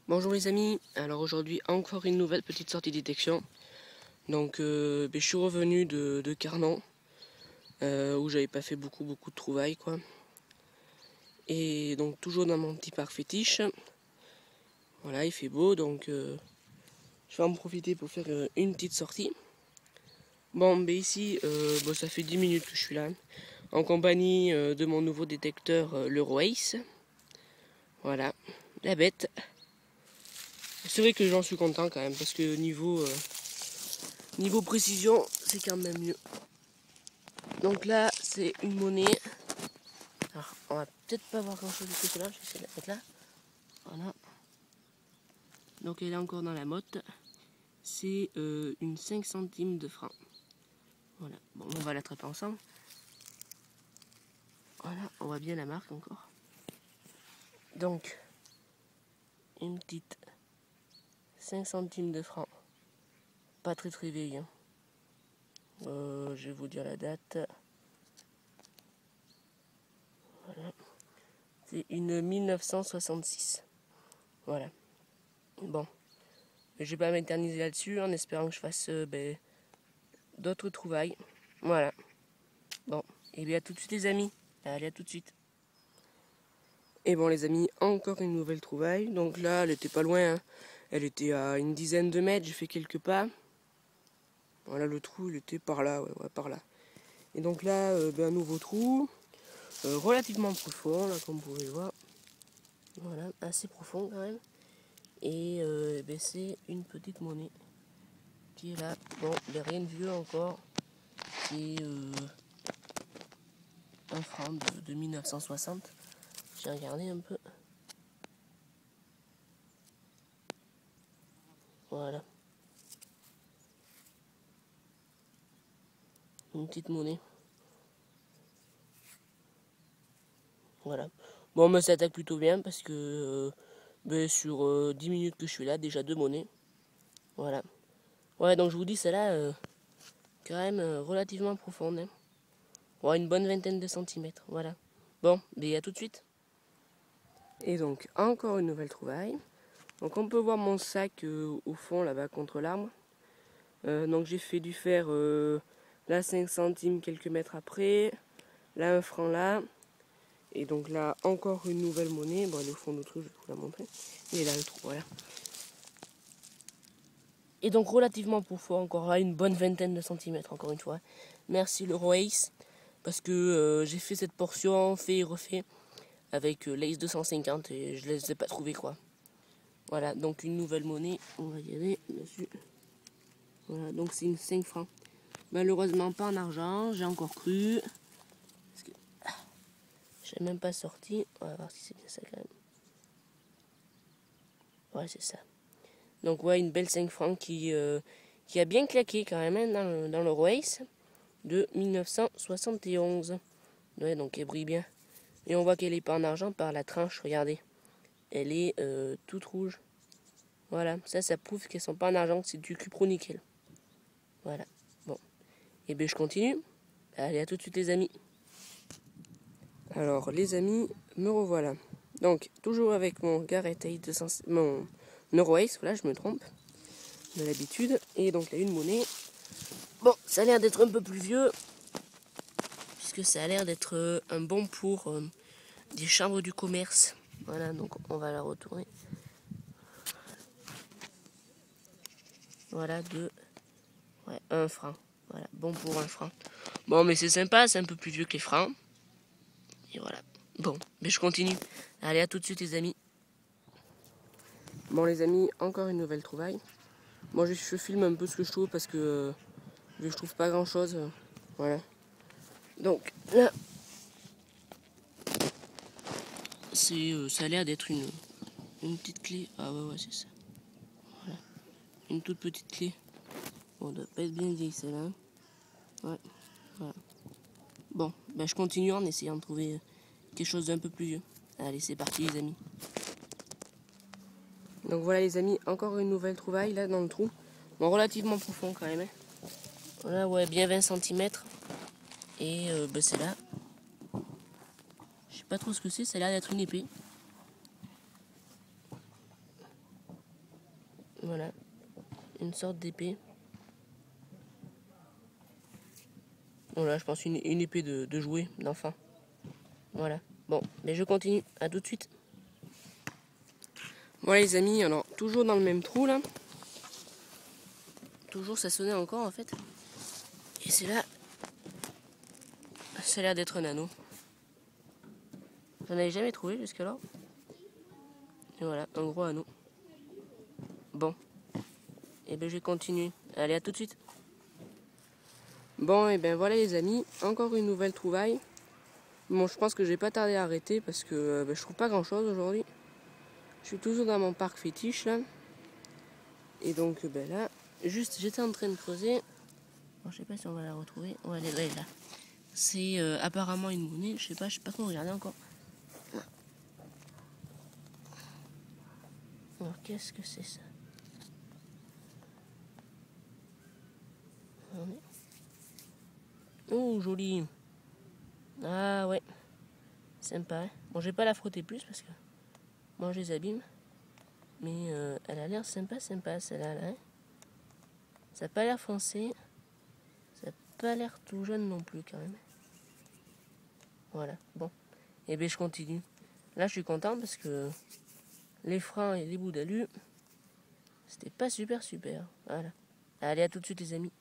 Bonjour les amis, alors aujourd'hui encore une nouvelle petite sortie détection. Donc je suis revenu de Carnan, où j'avais pas fait beaucoup de trouvailles quoi. Et donc toujours dans mon petit parc fétiche. Voilà, il fait beau donc je vais en profiter pour faire une petite sortie. Bon, ici ça fait 10 minutes que je suis là, en compagnie de mon nouveau détecteur, l'Euroace. Voilà, la bête. C'est vrai que j'en suis content quand même, parce que niveau précision, c'est quand même mieux. Donc là, c'est une monnaie. Alors, on va peut-être pas voir grand chose du côté là, je vais essayer de la mettre là. Voilà. Donc elle est encore dans la motte. C'est une 5 centimes de franc. Voilà. Bon, on va l'attraper ensemble. Voilà, on voit bien la marque encore. Donc, une petite 5 centimes de franc. Pas très vieille. Hein. Je vais vous dire la date. Voilà. C'est une 1966. Voilà. Bon. Je vais pas m'éterniser là-dessus en espérant que je fasse d'autres trouvailles. Voilà. Bon. Et bien à tout de suite les amis. Allez, à tout de suite. Et bon les amis, encore une nouvelle trouvaille. Donc là, elle était pas loin. Hein. Elle était à une dizaine de mètres. J'ai fait quelques pas. Voilà, le trou, il était par là. Ouais, par là. Et donc là, un nouveau trou. Relativement profond, là, comme vous pouvez voir. Voilà, assez profond quand même. Et c'est une petite monnaie qui est là. Bon, il n'y a rien de vieux encore. C'est un franc de 1960. J'ai regardé un peu. Voilà. Une petite monnaie. Voilà. Bon, mais ça attaque plutôt bien parce que sur 10 minutes que je suis là, déjà 2 monnaies. Voilà. Ouais, donc je vous dis, celle-là, quand même relativement profonde. Hein. Ouais, une bonne vingtaine de centimètres. Voilà. Bon, mais à tout de suite. Et donc, encore une nouvelle trouvaille. Donc, on peut voir mon sac au fond, là-bas, contre l'arbre. Donc, j'ai fait du fer là 5 centimes quelques mètres après. Là, 1 franc là. Et donc là, encore une nouvelle monnaie. Bon, elle est au fond de l'autre, je vais vous la montrer. Et là, le trou, voilà. Et donc relativement profond, encore là, une bonne vingtaine de centimètres, encore une fois. Merci l'Euroace, parce que j'ai fait cette portion, fait et refait, avec l'Ace 250, et je ne les ai pas trouvés, quoi. Voilà, donc une nouvelle monnaie, on va y aller dessus. Voilà, donc c'est une 5 francs. Malheureusement pas en argent, j'ai encore cru. Parce que j'ai même pas sorti. On va voir si c'est bien ça quand même. Ouais, c'est ça. Donc ouais, une belle 5 francs qui a bien claqué quand même hein, dans le Race de 1971. Ouais, donc elle brille bien. Et on voit qu'elle est pas en argent par la tranche, regardez. Elle est toute rouge. Voilà, ça prouve qu'elles sont pas en argent, que c'est du cupro-nickel. Voilà, bon. Et bien je continue. Allez, à tout de suite les amis. Alors les amis, me revoilà. Donc, toujours avec mon Garrett Ace 200, mon Neuroace, voilà, je me trompe, de l'habitude. Et donc là, une monnaie. Bon, ça a l'air d'être un peu plus vieux, puisque ça a l'air d'être un bon pour des chambres du commerce. Voilà, donc on va la retourner. Voilà, 1 franc. Voilà, bon pour 1 franc. Bon, mais c'est sympa, c'est un peu plus vieux que les francs. Et voilà. Bon, mais je continue. Allez, à tout de suite les amis. Bon les amis, encore une nouvelle trouvaille. Moi je filme un peu ce que je trouve parce que je trouve pas grand chose. Voilà. Donc là, ça a l'air d'être une petite clé. Ah ouais, c'est ça. Voilà. Une toute petite clé. Bon, doit pas être bien vieille celle-là. Ouais, voilà. Bon, ben je continue en essayant de trouver quelque chose d'un peu plus vieux. Allez, c'est parti les amis. Donc voilà les amis, encore une nouvelle trouvaille là dans le trou. Bon, relativement profond quand même. Hein. Voilà, ouais, bien 20 cm. Et c'est là. Je sais pas trop ce que c'est, ça a l'air d'être une épée. Voilà, une sorte d'épée. Voilà, je pense une épée de jouet, d'enfant. Voilà. Bon, mais je continue. À tout de suite. Voilà les amis, alors toujours dans le même trou là. Toujours ça sonnait encore en fait. Et c'est là. Ça a l'air d'être un anneau. J'en avais jamais trouvé jusqu'alors. Et voilà, un gros anneau. Bon. Et ben je vais continuer. Allez, à tout de suite. Bon, et ben voilà les amis, encore une nouvelle trouvaille. Bon, je pense que je vais pas tarder à arrêter parce que je trouve pas grand chose aujourd'hui. Je suis toujours dans mon parc fétiche là. Et donc ben là, juste j'étais en train de creuser. Bon, je sais pas si on va la retrouver. Ouais, elle est là. C'est apparemment une monnaie, je sais pas trop regarder encore. Alors qu'est-ce que c'est ça? Oh joli. Ah ouais. Sympa. Hein, bon, je vais pas la frotter plus parce que moi je les abîme. Mais elle a l'air sympa celle-là. Hein, ça n'a pas l'air foncé. Ça n'a pas l'air tout jeune non plus quand même. Voilà. Bon. Et bien je continue. Là je suis content parce que les francs et les bouts d'alu, c'était pas super. Voilà. Allez, à tout de suite les amis.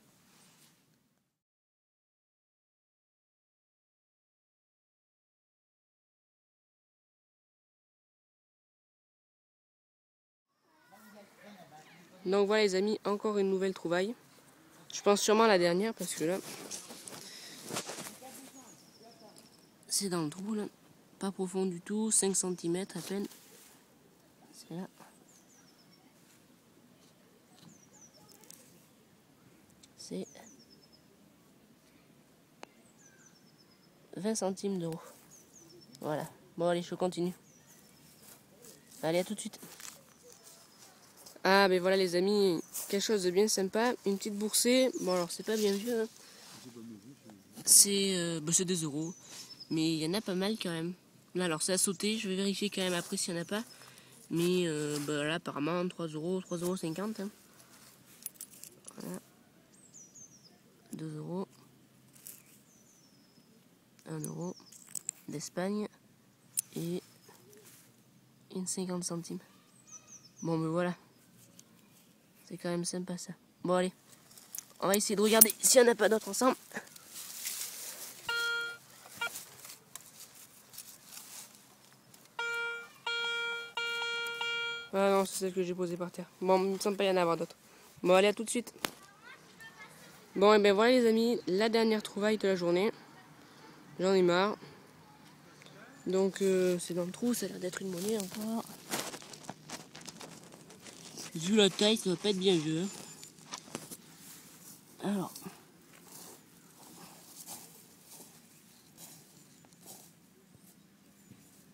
Donc voilà les amis, encore une nouvelle trouvaille. Je pense sûrement la dernière parce que là, c'est dans le trou là. Pas profond du tout, 5 cm à peine. C'est là. C'est 20 centimes d'euros. Voilà. Bon allez, je continue. Allez, à tout de suite. Ah ben voilà les amis, quelque chose de bien sympa, une petite boursée. Bon alors c'est pas bien vieux, hein. C'est des euros, mais il y en a pas mal quand même. Là alors c'est à sauter, je vais vérifier quand même après s'il n'y en a pas. Mais là apparemment 3 euros, 3,50 €. Hein. Voilà. 2 euros. 1 euro d'Espagne et une 50 centimes. Bon mais voilà. C'est quand même sympa ça. Bon allez, on va essayer de regarder s'il n'y en a pas d'autres ensemble. Ah non, c'est celle que j'ai posée par terre. Bon, il me semble pas y en avoir d'autres. Bon allez, à tout de suite. Bon et ben voilà les amis, la dernière trouvaille de la journée. J'en ai marre. Donc c'est dans le trou, ça a l'air d'être une monnaie encore. Vu la taille, ça va pas être bien vieux. Alors.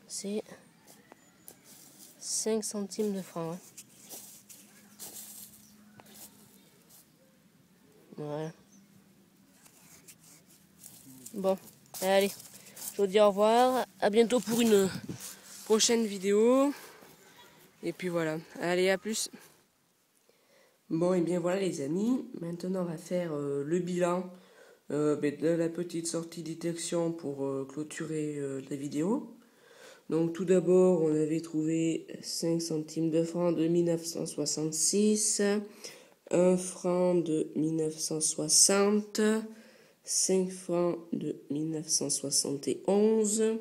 C'est 5 centimes de francs. Hein. Voilà. Bon, allez. Je vous dis au revoir. À bientôt pour une prochaine vidéo. Et puis voilà. Allez, à plus. Bon, et bien voilà les amis. Maintenant, on va faire le bilan de la petite sortie détection pour clôturer la vidéo. Donc tout d'abord, on avait trouvé 5 centimes de francs de 1966, 1 franc de 1960, 5 francs de 1971,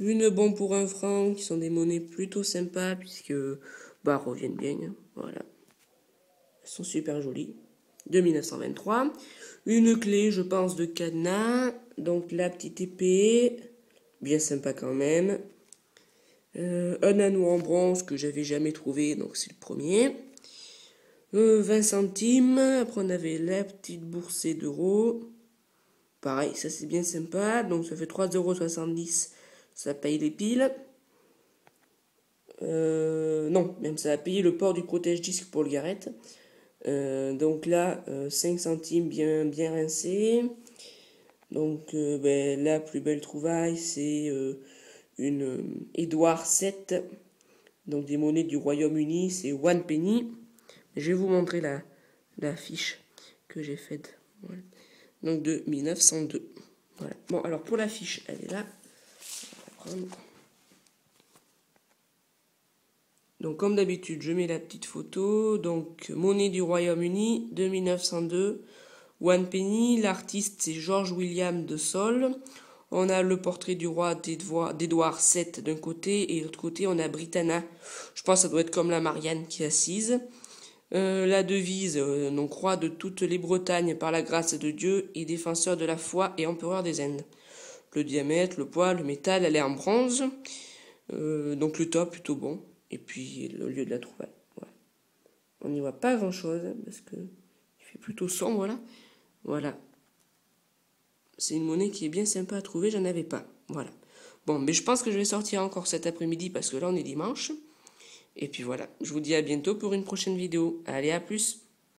une bombe pour 1 franc qui sont des monnaies plutôt sympas puisque reviennent bien, hein, voilà. Elles sont super jolies. De 1923. Une clé, je pense, de cadenas. Donc la petite épée, bien sympa quand même. Un anneau en bronze que j'avais jamais trouvé, donc c'est le premier. 20 centimes. Après on avait la petite boursée d'euros. Pareil, ça c'est bien sympa. Donc ça fait 3,70 €. Ça paye les piles. Non, même ça a payé le port du protège-disque pour le garrette. Donc là, 5 centimes bien rincés. Donc la plus belle trouvaille, c'est une Édouard VII. Donc des monnaies du Royaume-Uni, c'est one penny. Je vais vous montrer la fiche que j'ai faite. Voilà. Donc de 1902. Voilà. Bon, alors pour la fiche, elle est là. On va la prendre. Donc comme d'habitude, je mets la petite photo. Donc monnaie du Royaume-Uni de 1902. One penny, l'artiste c'est George William de Sol. On a le portrait du roi d'Édouard VII d'un côté et de l'autre côté on a Britannia. Je pense que ça doit être comme la Marianne qui est assise. La devise, donc roi de toutes les Bretagnes par la grâce de Dieu et défenseur de la foi et empereur des Indes. Le diamètre, le poids, le métal, elle est en bronze. Donc le top plutôt bon. Et puis le lieu de la trouvaille. Voilà. On n'y voit pas grand chose parce que il fait plutôt sombre là. Voilà. C'est une monnaie qui est bien sympa à trouver, j'en avais pas. Voilà. Bon, mais je pense que je vais sortir encore cet après-midi parce que là on est dimanche. Et puis voilà, je vous dis à bientôt pour une prochaine vidéo. Allez, à plus!